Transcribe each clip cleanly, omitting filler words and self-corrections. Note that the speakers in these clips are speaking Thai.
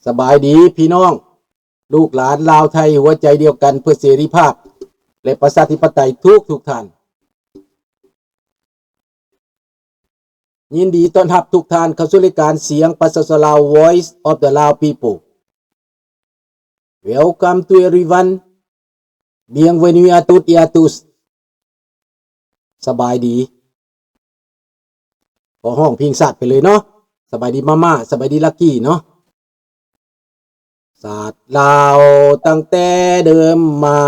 สบายดีพี่น้องลูกหลานลาวไทยหัวใจเดียวกันเพื่อเสรีภาพและประชาธิปไตยทุกท่านยินดีต้อนรับทุกท่านเข้าสู่รายการเสียงประชาชนลาว Voice of the Lao People Welcome to everyone Bienvenue à toutes et à tous สบายดีขอห้องเพลงสัตว์ไปเลยเนาะสบายดีมาม่าสบายดีลักกี้เนาะศาสตร์ลาวตั้งแต่เดิมมา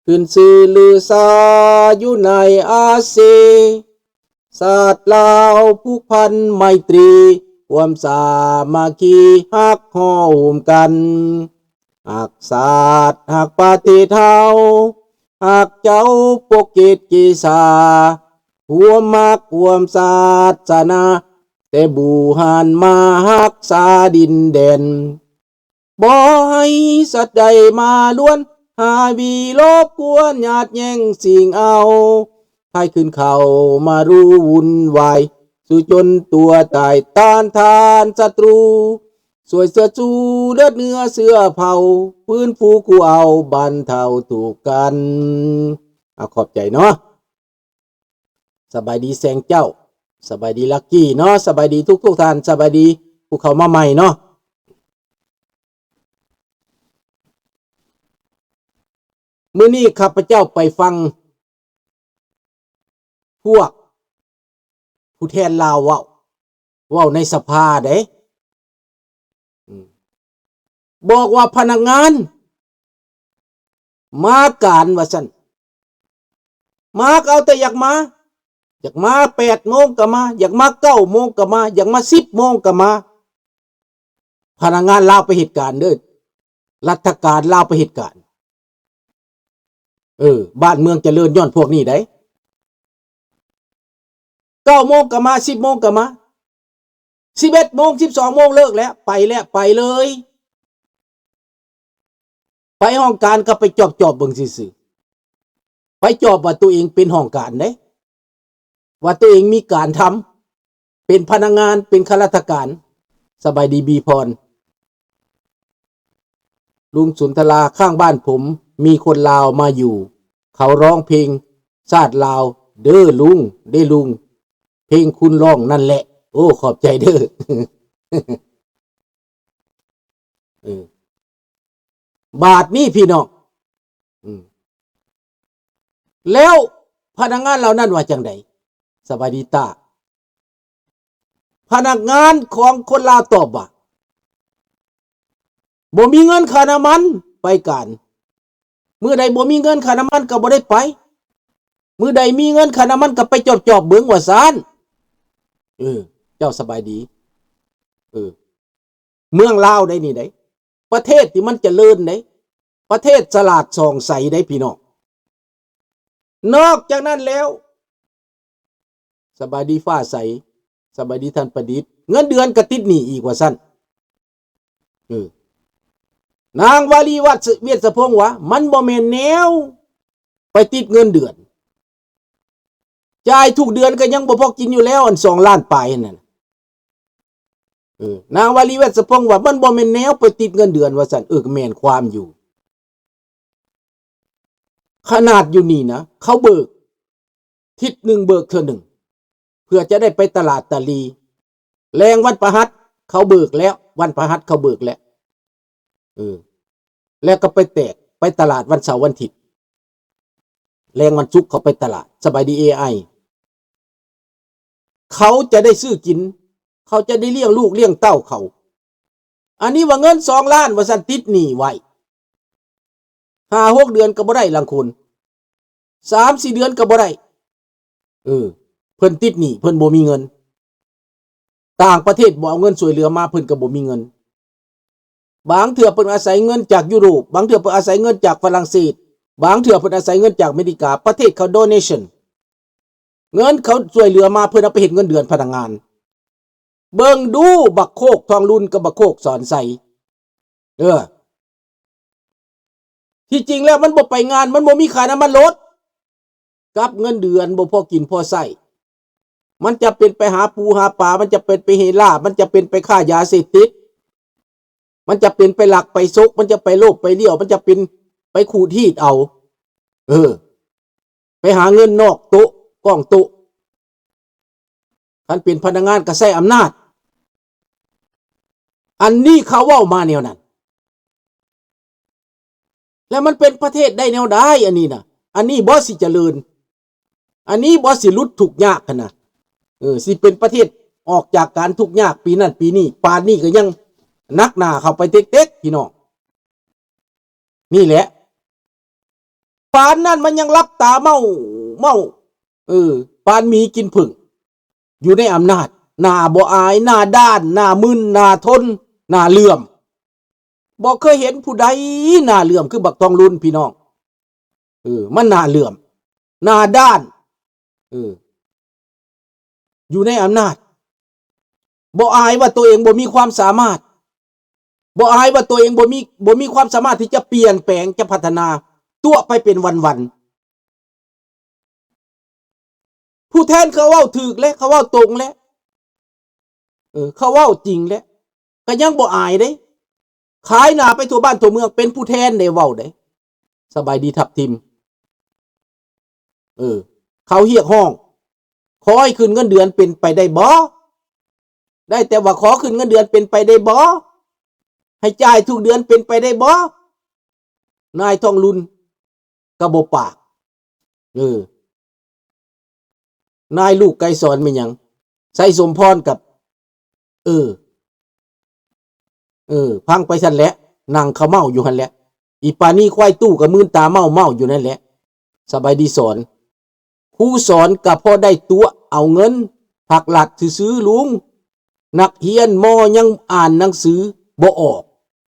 ขึ้นชื่อลือซาอยู่ในอาเซียนศาสตร์ลาวผูกพันไมตรีความสามัคคีฮักห้อมกันหักศาสตร์หักประเทศเฮาหักเจ้าปกเกตกีสาหัวมักหัวศาสนาแต่บูหันมาหักษาดินแดนบ่ให้สัตว์ใดมาล้วนหาวีลบกวนหยาดแย่งสิ่งเอาให้ขึ้นเขามารู้วุ่นวายสู่จนตัวตายต้านทานศัตรูสวยเสื้อจูเลือดเนื้อเสื้อเผาพื้นฟูกูเอาบันเทาถูกกันขอบใจเนาะสบายดีแสงเจ้าสบายดีลักกี้เนาะสบายดีทุกท่านสบายดีผู้เข้ามาใหม่เนาะมื้อนี้ข้าพเจ้าไปฟังพวกผู้แทนลาวเว้าในสภาเด้บอกว่าพนักงานมาการว่าซั่นมาเอาแต่อยากมา8 โมงก็มาอยากมา9 โมงก็มาอยากมา10 โมงก็มาพนักงานลาวไปเหตุการณ์เด้อรัฐการลาวไปเหตุการณ์บ้านเมืองเจริญย้อนพวกนี้ได้9 โมงก็มา10 โมงก็มา11 โมง12 โมงเลิกแล้วไปเลยไปห้องการก็ไปจอบเบิ่งซื่อๆไปจอบว่าตัวเองเป็นห้องการเด้ว่าตัวเองมีการทำเป็นพนักงานเป็นข้าราชการสบายดีบีพรลุงสุนทราข้างบ้านผมมีคนลาวมาอยู่เขาร้องเพลงชาติลาวเด้อลุงเพลงคุณร้องนั่นแหละโอ้ขอบใจเด้อบาทนี้พี่น้องแล้วพนักงานเหล่านั้นว่าจังไดสบายดีตาพนักงานของคนลาวตอบว่าบ่มีเงินค่าน้ำมันไปการมื้อใดบ่มีเงินค่าน้ำมันก็บ่ได้ไปมื้อใดมีเงินค่าน้ำมันก็ไปจอบเบิ่งว่าซ่านเจ้าสบายดีเมืองลาวได้นี่ได้ประเทศที่มันเจริญได้ประเทศฉลาดส่องใสได้พี่น้องนอกจากนั้นแล้วสบายดีฟ้าใสสบายดีท่านประดิษฐ์เงินเดือนก็ติดหนี้อีกว่าซั่นนางวลีวัดเวียดสะพงว่ามันบ่แม่นแนวไปติดเงินเดือนจ่ายทุกเดือนก็ยังบ่พอกินอยู่แล้วอัน2 ล้านปลายนั่นนางวลีวัดสะพงว่ามันบ่แม่นแนวไปติดเงินเดือนว่าซั่นก็แม่นความอยู่ขนาดอยู่นี่นะเขาเบิกทิศหนึ่งเบิกเทื่อหนึ่งเพื่อจะได้ไปตลาดตะลีแรงวันประหัสเขาเบิกแล้ววันประหัสเขาเบิกแล้วแล้วก็ไปแตกไปตลาดวันเสาร์วันอาทิตย์แรงวันศุกร์เขาไปตลาดสบายดี AI เขาจะได้ซื้อกินเขาจะได้เลี้ยงลูกเลี้ยงเต้าเขาอันนี้ว่าเงิน2 ล้านว่าซั่นติดหนี้ไว้5-6 เดือนก็บ่ได้ลังคน3-4 เดือนก็บ่ได้เพิ่นติดหนี้เพิ่นบ่มีเงินต่างประเทศบ่เอาเงินช่วยเหลือมาเพิ่นก็บ่มีเงินบางเทื่อเพิ่นอาศัยเงินจากยุโรปบางเทื่อเพิ่นอาศัยเงินจากฝรั่งเศสบางเทื่อเพิ่นอาศัยเงินจากอเมริกาประเทศเขา donation เงินเขาช่วยเหลือมาเพิ่นเอาไปเฮ็ดเงินเดือนพนักงานเบิ่งดูบักโคกทองรุ่นกับบักโคกสอนใสที่จริงแล้วมันบ่ไปงานมันบ่มีค่าน้ำมันรถกับเงินเดือนบ่พอกินพอใช้มันจะเป็นไปหาปูหาปลามันจะเป็นไปเฮล่ามันจะเป็นไปค้ายาเสพติด มันจะเป็นไปหลักไปซุกมันจะไปโลภไปเลี้ยวมันจะเป็นไปขูดทีดเอาไปหาเงินนอกโต๊ะกล้องโต๊ะท่านเป็นพนักงานก็ใช้อำนาจอันนี้เขาเว้ามาแนวนั้นแล้วมันเป็นประเทศได้แนวใดอันนี้นะอันนี้บ่สิเจริญอันนี้บ่สิหลุดทุกข์ยากขนาดสิเป็นประเทศออกจากการทุกข์ยากปีนั้นปีนี้ป่านนี้ก็ยังนักหนาเข้าไปเต็กๆพี่น้องนี่แหละป่านนั้นมันยังรับตาเมาป่านมีกินผึ่งอยู่ในอำนาจหน้าบ่อายหน้าด้านหน้ามึนหน้าทนหน้าเหลื่อมบ่เคยเห็นผู้ใดหน้าเหลื่อมคือบักทองรุ่นพี่น้องมันหน้าเหลื่อมหน้าด้านอยู่ในอำนาจบ่อายว่าตัวเองบ่มีความสามารถบ่อายว่าตัวเองบ่มีความสามารถที่จะเปลี่ยนแปลงจะพัฒนาตัวไปเป็นวันๆผู้แทนเขาเว้าถูกและเขาเว้าตรงและเขาเว้าจริงและก็ยังบ่อายเด้ขายหน้าไปทั่วบ้านทั่วเมืองเป็นผู้แทนได้เว้าได้สบายดีทับทิมเขาเรียกห้องขอให้ขึ้นเงินเดือนเป็นไปได้บ่ได้แต่ว่าขอขึ้นเงินเดือนเป็นไปได้บ่ให้จ่ายทุกเดือนเป็นไปได้บ่นายทองลุนกระบบปากนายลูกไกรสอนเป็นหยังใส่สมพรกับพังไปซั่นแหละนั่งเขาเมาอยู่หั่นแหละอีปานี่ควายตู้กับมืนตาเมาอยู่นั่นแหละสบายดีสอนครูสอนก็พอได้ตัวเอาเงินผักหลัดซื้อลุงนักเรียนมอยังอ่านหนังสือบ่ออก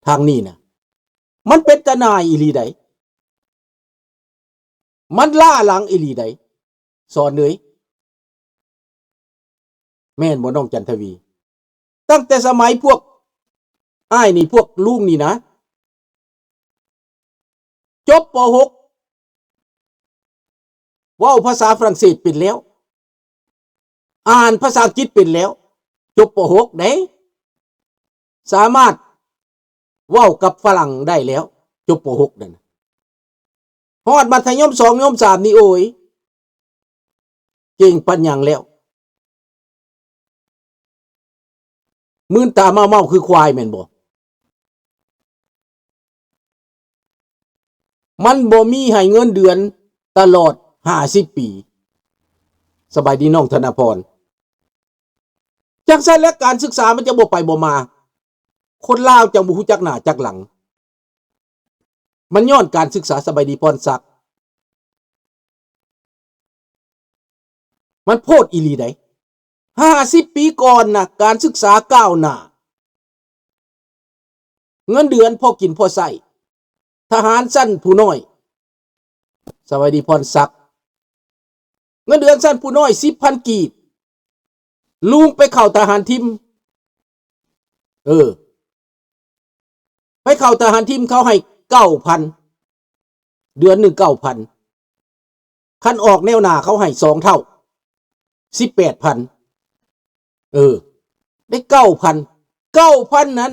ทางนี้นะมันเป็นตะนายอีหลีใดมันล่าหลังอีหลีใดสอนเลยแม่นบ่น้องจันทวีตั้งแต่สมัยพวกอ้ายนี่พวกลุงนี่นะจบป .6 เว้าภาษาฝรั่งเศสเป็นแล้วอ่านภาษาอังกฤษเป็นแล้วจบป .6 ได้สามารถเว้ากับฝรั่งได้แล้วจบป .6 นั่นฮอดมัธยม2ยม3นี่โอ้ยเก่งปัญญังแล้วมื่นตาเมาคือควายแม่นบ่มันบ่มีให้เงินเดือนตลอด50 ปีสบายดีน้องธนพรจังซั่นและการศึกษามันจะบ่ไปบ่มาคนลาวจังบ่ฮู้จักหน้าจักหลังมันย้อนการศึกษาสบายดีพรศักดิ์มันโพดอีหลีใด50 ปีก่อนนะการศึกษาก้าวหน้าเงินเดือนพอกินพอใช้ทหารสั้นผู้น้อยสวัสดีพรศักดิ์เงินเดือนสั้นผู้น้อย 10,000 กีบลุงไปเข้าทหารทิมไปเข้าทหารทิมเขาให้ 9,000 เดือนหนึ่ง 9,000 คันออกแนวหน้าเขาให้2 เท่า 18,000ได้ 9,000 นั้น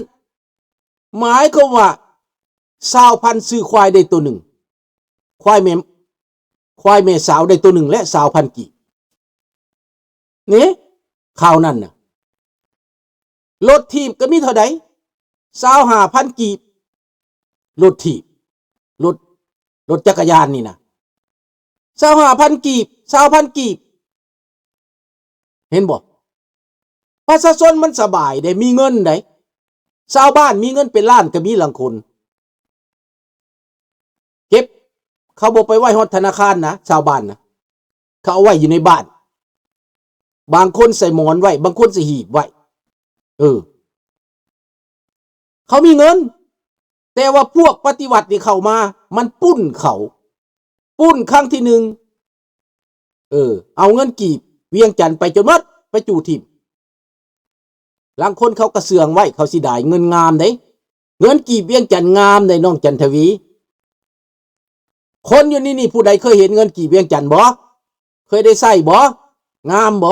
หมายความว่า20,000ซื้อควายได้ตัวหนึ่งควายแม่สาวได้ตัวหนึ่งและ20,000 กีบนี่ข่าวนั้นน่ะรถถีบก็มีเท่าใด25,000 กีบรถถีบรถจักรยานนี่นะ25,000 กีบ20,000 กีบเห็นบ่ประชาชนมันสบายได้มีเงินได้ชาวบ้านมีเงินเป็นล้านก็มีหลังคนเก็บเขาบ่ไปไว้ฮอดธนาคารนะชาวบ้านนะเขาเอาไว้อยู่ในบ้านบางคนใส่หมอนไว้บางคนใส่หีบไว้เขามีเงินแต่ว่าพวกปฏิวัตินี่เข้ามามันปุ้นเขาปุ้นครั้งที่1เอาเงินกีบเวียงจันทน์ไปจนหมดไปจู่ทิ่มบางคนเขากระเสืองไว้เขาสิได้เงินงามได้เงินกีบเวียงจันทน์งามได้น้องจันทวีคนอยู่นี่ผู้ใดเคยเห็นเงินกีบเวียงจันทน์บ่เคยได้ใช้บ่งามบ่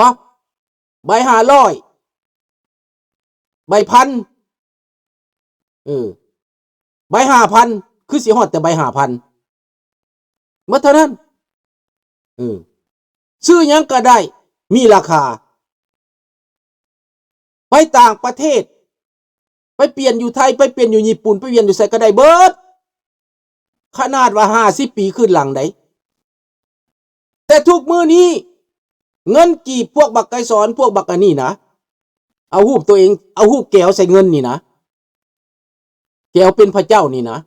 ใบ500ใบ1,000 ใบ5,000คือสิฮอดแต่ใบ5,000เมื่อเท่านั้นซื้อหยังก็ได้มีราคาไปต่างประเทศไปเปลี่ยนอยู่ไทยไปเปลี่ยนอยู่ญี่ปุ่นไปเปลี่ยนอยู่ไสก็ได้เบิดขนาดว่า50 ปีขึ้นหลังได้แต่ทุกมื้อนี้เงินกีบพวกบักไก่สอนพวกบักอันนี้นะเอารูปตัวเองเอารูปแก้วใส่เงินนี่นะแก้วเป็นพระเจ้านี่นะ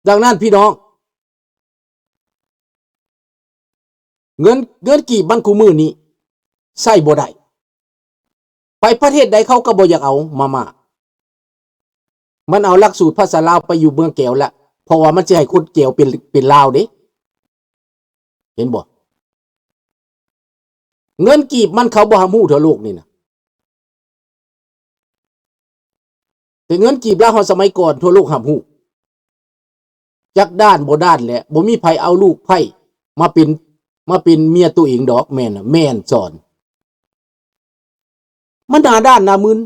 ดังนั้นพี่น้องเงินกีบมันคู่มือนี้ใส่บ่ได้ไปประเทศใดเขาก็บ่อยากเอามามันเอาหลักสูตรภาษาลาวไปอยู่เมืองแก้วแล้วเพราะว่ามันสิให้คนแก้วเป็นลาวเด้เห็นบ่เงินกีบมันเขาบ่ฮู้ทั่วโลกนี่นะแต่เงินกีบลาวเฮาสมัยก่อนทั่วโลกฮู้จักด้านบ่ด้านแหละบ่มีไผเอาลูกไผมาเป็นเมียตัวเองดอกแม่นแม่นสอนมันหน้าด้านหน้ามึน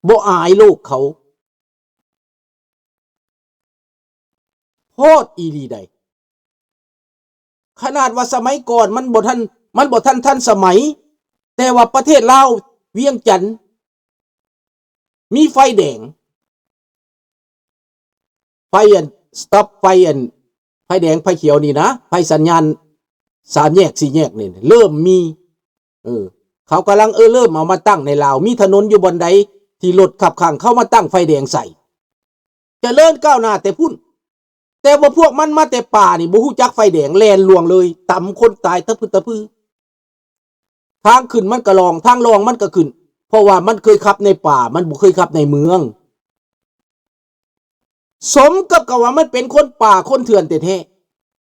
บ่อายโลกเขาโพดอีหลีใดขนาดว่าสมัยก่อนมันบ่ทันสมัยแต่ว่าประเทศลาวเวียงจันทน์มีไฟแดงไฟสต็อปไฟแดงไฟเขียวนี่นะไฟสัญญาณ3 แยก 4 แยกนี่เริ่มมีเขากำลังเริ่มเอามาตั้งในลาวมีถนนอยู่บนใดที่รถขับข้างเข้ามาตั้งไฟแดงใส่เจริญก้าวหน้าแต่พุ่นแต่ว่าพวกมันมาแต่ป่านี่บ่ฮู้จักไฟแดงแล่นลวงเลยต่ำคนตายตะพื้อทางขึ้นมันก็ลองทางลองมันก็ขึ้นเพราะว่ามันเคยขับในป่ามันบ่เคยขับในเมืองสมกับว่ามันเป็นคนป่าคนเถื่อนแท้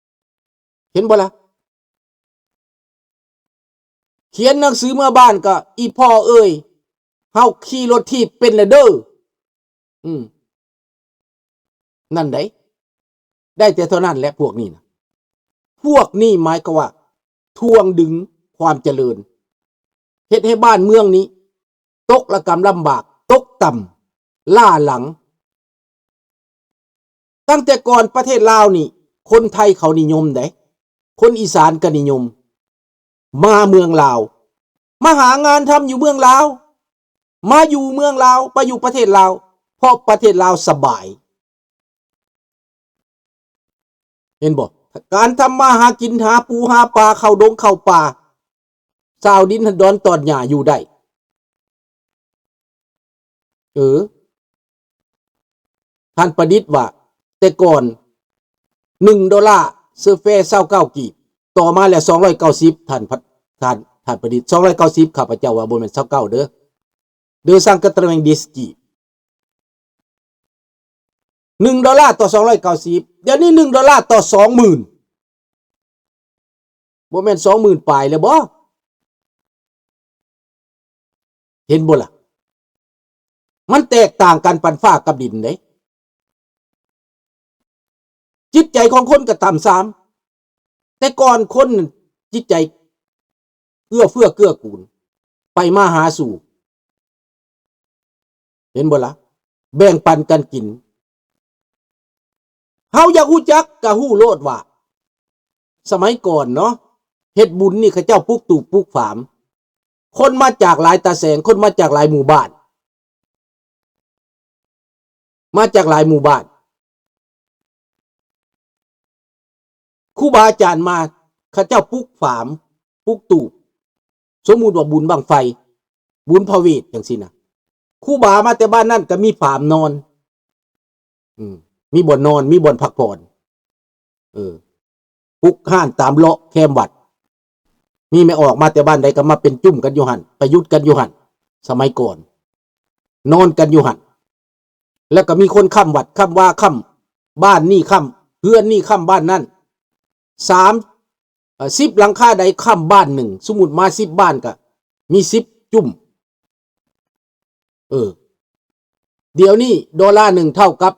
ๆเห็นบ่ล่ะเขียนหนังสือเมื่อบ้านก็อีพ่อเอ้ยเฮาขี่รถถีบเป็นแล้วเด้อนั่นได้แต่เท่านั้นแหละพวกนี้นะพวกนี้หมายก็ว่าทวงดึงความเจริญเฮ็ดให้บ้านเมืองนี้ตกระกำลำบากตกต่ำล่าหลังตั้งแต่ก่อนประเทศลาวนี่คนไทยเขานิยมคนอีสานก็นิยมมาเมืองลาวมาหางานทำอยู่เมืองลาวมาอยู่เมืองลาวไปอยู่ประเทศลาวเพราะประเทศลาวสบายเห็นบ่การทำมาหากินหาปูหาปลาเข้าดงเข้าป่าชาวดินดอนตอดหญ้าอยู่ได้ท่านประดิษฐ์ว่าแต่ก่อน$1ซื้อแฟ29 กีบต่อมาแล้ว290ท่านประดิษฐ์290ข้าพเจ้าว่าบ่แม่น29เด้อสั่งกระตรงดิสกี$1ต่อ290เดี๋ยวนี้$1ต่อ 20,000บ่แม่น 20,000 ปลายแล้วบ่เห็นบ่ล่ะมันแตกต่างกันปานฟ้ากับดินเด้จิตใจของคนก็ต่ำซ้ำแต่ก่อนคนจิตใจเอื้อเฟื้อเกื้อกูลไปมาหาสู่เห็นบ่ล่ะแบ่งปันกันกินเฮาอยากฮู้จักก็ฮู้โลดว่าสมัยก่อนเนาะเฮ็ดบุญนี่เขาเจ้าปลูกตูปลูกฝามคนมาจากหลายตาแสงคนมาจากหลายหมู่บ้านครูบาอาจารย์มาเขาเจ้าปลูกฝามปลูกตูปสมมุติว่าบุญบั้งไฟบุญพระเวทจังซี่นะครูบามาแต่บ้านนั่นก็มีฝามนอนมีบ่อนนอนมีบ่อนพักผ่อนปลุกห้านตามเลาะแคมวัดมีไม่ออกมาแต่บ้านใดก็มาเป็นจุ่มกันอยู่หั่นประยุทธ์กันอยู่หั่นสมัยก่อนนอนกันอยู่หั่นแล้วก็มีคนค้ำวัดค้ำว่าค้ำบ้านนี่ค้ำเพื่อนนี่ค้ำบ้านนั่น10 หลังคาใดค้ำบ้านหนึ่งสมมุติมา10 บ้านก็มี10 จุ่มเดี๋ยวนี้$1เท่ากับ